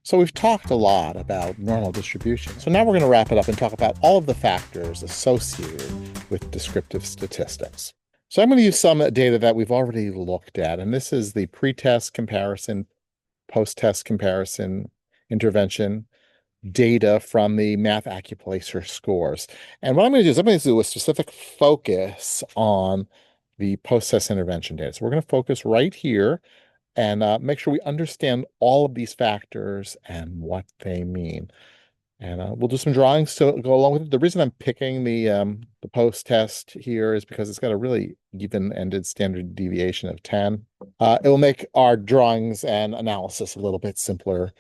So we've talked a lot about normal distribution. So now we're going to wrap it up and talk about all of the factors associated with descriptive statistics. So I'm going to use some data that we've already looked at, and this is the pre-test comparison, post-test comparison intervention data from the Math Accuplacer scores. And what I'm going to do is I'm going to do a specific focus on the post-test intervention data. So we're going to focus right here and make sure we understand all of these factors and what they mean. And we'll do some drawings to go along with it. The reason I'm picking the post test here is because it's got a really even-ended standard deviation of 10. It will make our drawings and analysis a little bit simpler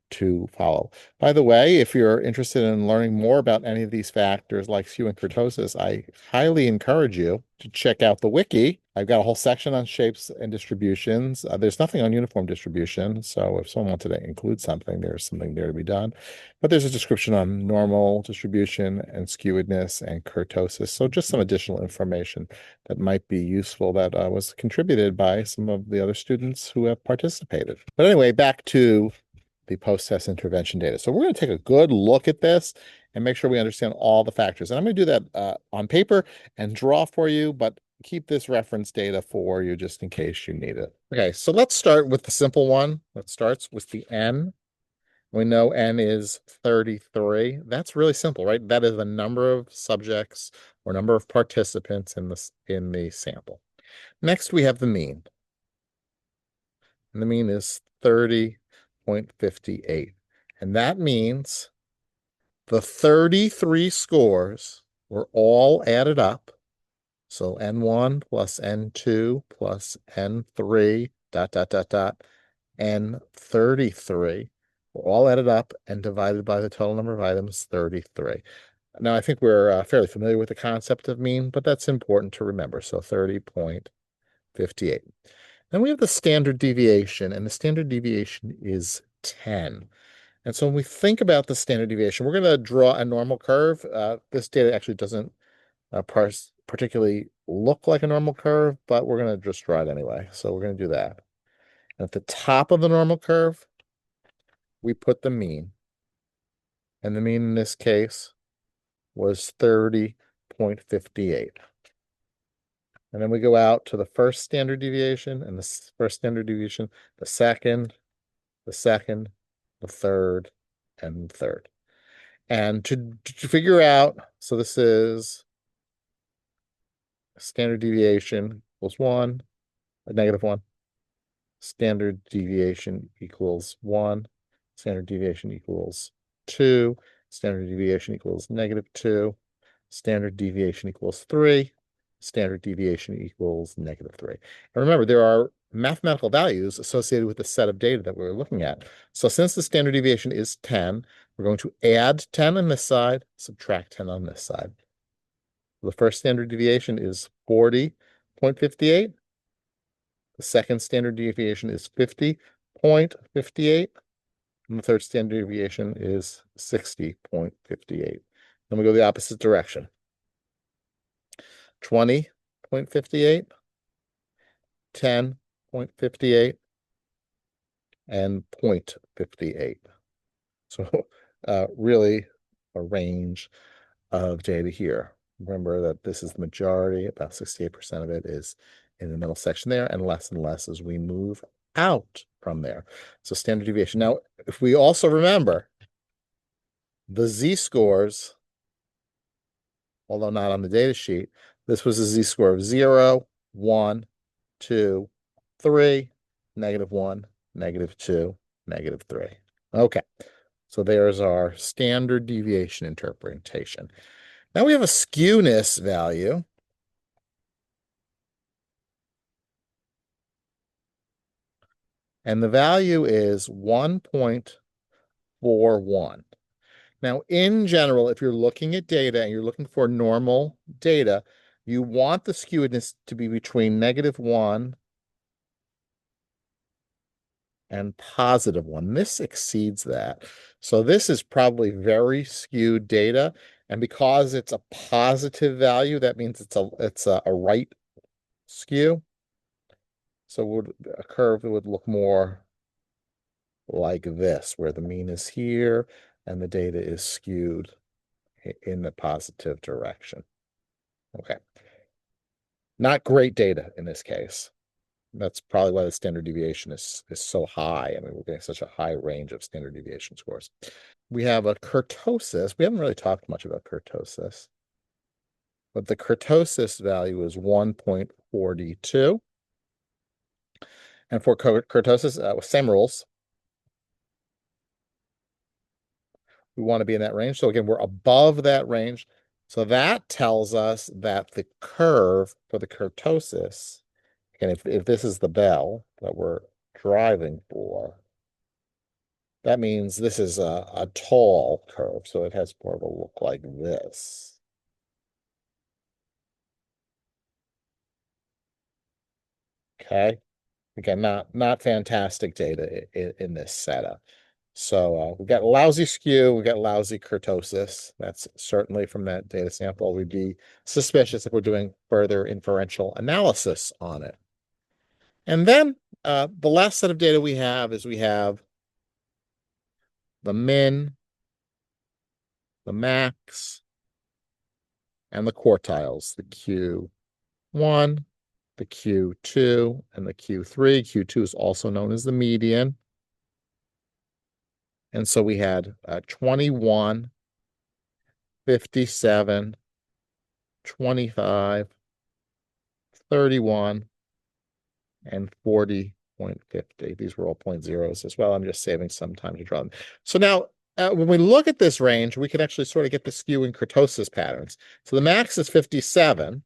to follow. By the way, if you're interested in learning more about any of these factors like skew and kurtosis, I highly encourage you to check out the wiki. I've got a whole section on shapes and distributions. There's nothing on uniform distribution, so if someone wanted to include something, there's something there to be done. But there's a description on normal distribution and skewedness and kurtosis, so just some additional information that might be useful that was contributed by some of the other students who have participated. But anyway, back to the post-test intervention data. So we're going to take a good look at this and make sure we understand all the factors. And I'm going to do that on paper and draw for you, but keep this reference data for you just in case you need it. Okay, so let's start with the simple one. Let's start with the N. We know N is 33. That's really simple, right? That is the number of subjects or number of participants in the sample. Next, we have the mean. And the mean is 30.58. And that means the 33 scores were all added up. So N1 plus N2 plus N3 dot, dot, dot, dot, N33 were all added up and divided by the total number of items, 33. Now, I think we're fairly familiar with the concept of mean, but that's important to remember. So 30.58. Then we have the standard deviation, and the standard deviation is 10. And so when we think about the standard deviation, we're going to draw a normal curve. This data actually doesn't particularly look like a normal curve, but we're going to just draw it anyway. So we're going to do that. And at the top of the normal curve, we put the mean. And the mean in this case was 30.58. And then we go out to the first standard deviation and the first standard deviation, the second, the third, and the third. And to figure out, so this is standard deviation equals 1, a -1. Standard deviation equals 1. Standard deviation equals 2. Standard deviation equals -2. Standard deviation equals 3. Standard deviation equals -3. And remember, there are mathematical values associated with the set of data that we're looking at. So since the standard deviation is 10, we're going to add 10 on this side, subtract 10 on this side. The first standard deviation is 40.58. The second standard deviation is 50.58. And the third standard deviation is 60.58. Then we go the opposite direction. 20.58, 10.58, and 0.58. So really a range of data here. Remember that this is the majority, about 68% of it is in the middle section there, and less as we move out from there. So standard deviation. Now, if we also remember the z-scores, although not on the data sheet, this was a z-score of 0, 1, 2, 3, -1, -2, -3. Okay, so there's our standard deviation interpretation. Now we have a skewness value. And the value is 1.41. Now, in general, if you're looking at data and you're looking for normal data, you want the skewedness to be between -1 and +1. This exceeds that. So this is probably very skewed data. And because it's a positive value, that means it's a right skew. So a curve that would look more like this, where the mean is here and the data is skewed in the positive direction. Okay. Not great data in this case. That's probably why the standard deviation is so high. I mean, we're getting such a high range of standard deviation scores. We have a kurtosis. We haven't really talked much about kurtosis, but the kurtosis value is 1.42. And for kurtosis, same rules. We want to be in that range. So again, we're above that range. So that tells us that the curve for the kurtosis, and if this is the bell that we're driving for, that means this is a tall curve. So it has more of a look like this. Okay. Again, not fantastic data in this setup. So we got lousy skew, we got lousy kurtosis. That's certainly from that data sample. We'd be suspicious if we're doing further inferential analysis on it. And then the last set of data we have is we have the min, the max, and the quartiles, the Q1, the Q2, and the Q3. Q2 is also known as the median. And so we had 21, 57, 25, 31, and 40.50. These were all point zeros as well. I'm just saving some time to draw them. So now, when we look at this range, we can actually sort of get the skew and kurtosis patterns. So the max is 57,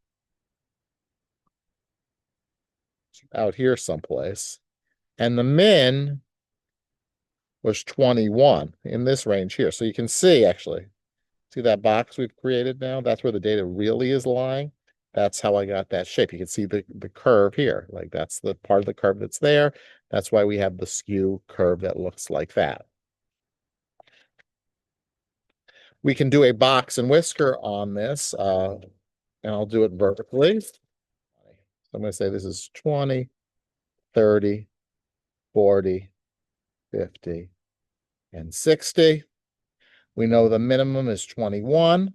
out here someplace, and the min was 21 in this range here. So you can see, actually, see that box we've created now? That's where the data really is lying. That's how I got that shape. You can see the curve here. Like that's the part of the curve that's there. That's why we have the skew curve that looks like that. We can do a box and whisker on this, and I'll do it vertically. So I'm going to say this is 20, 30, 40, 50, and 60. We know the minimum is 21.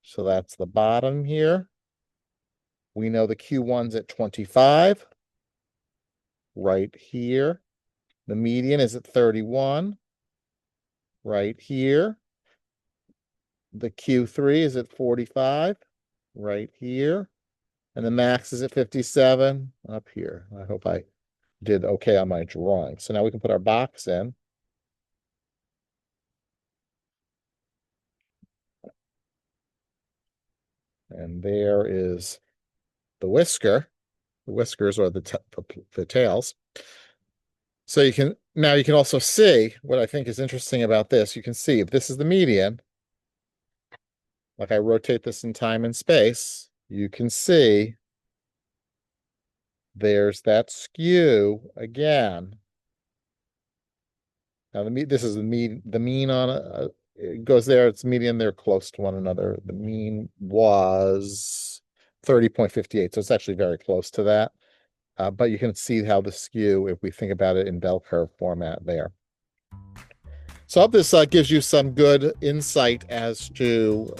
So that's the bottom here. We know the Q1's at 25, right here. The median is at 31, right here. The Q3 is at 45, right here. And the max is at 57, up here. I hope I did okay on my drawing. So now we can put our box in. And there is the whisker. The whiskers are the tails. So you can also see what I think is interesting about this. You can see if this is the median, like I rotate this in time and space, you can see there's that skew again. Now this is the mean on it goes there, it's median, they're close to one another. The mean was 30.58, so it's actually very close to that. But you can see how the skew, if we think about it in bell curve format there. So I hope this gives you some good insight as to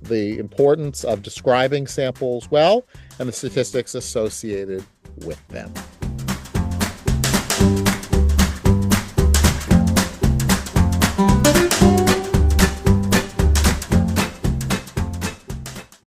the importance of describing samples well and the statistics associated with them.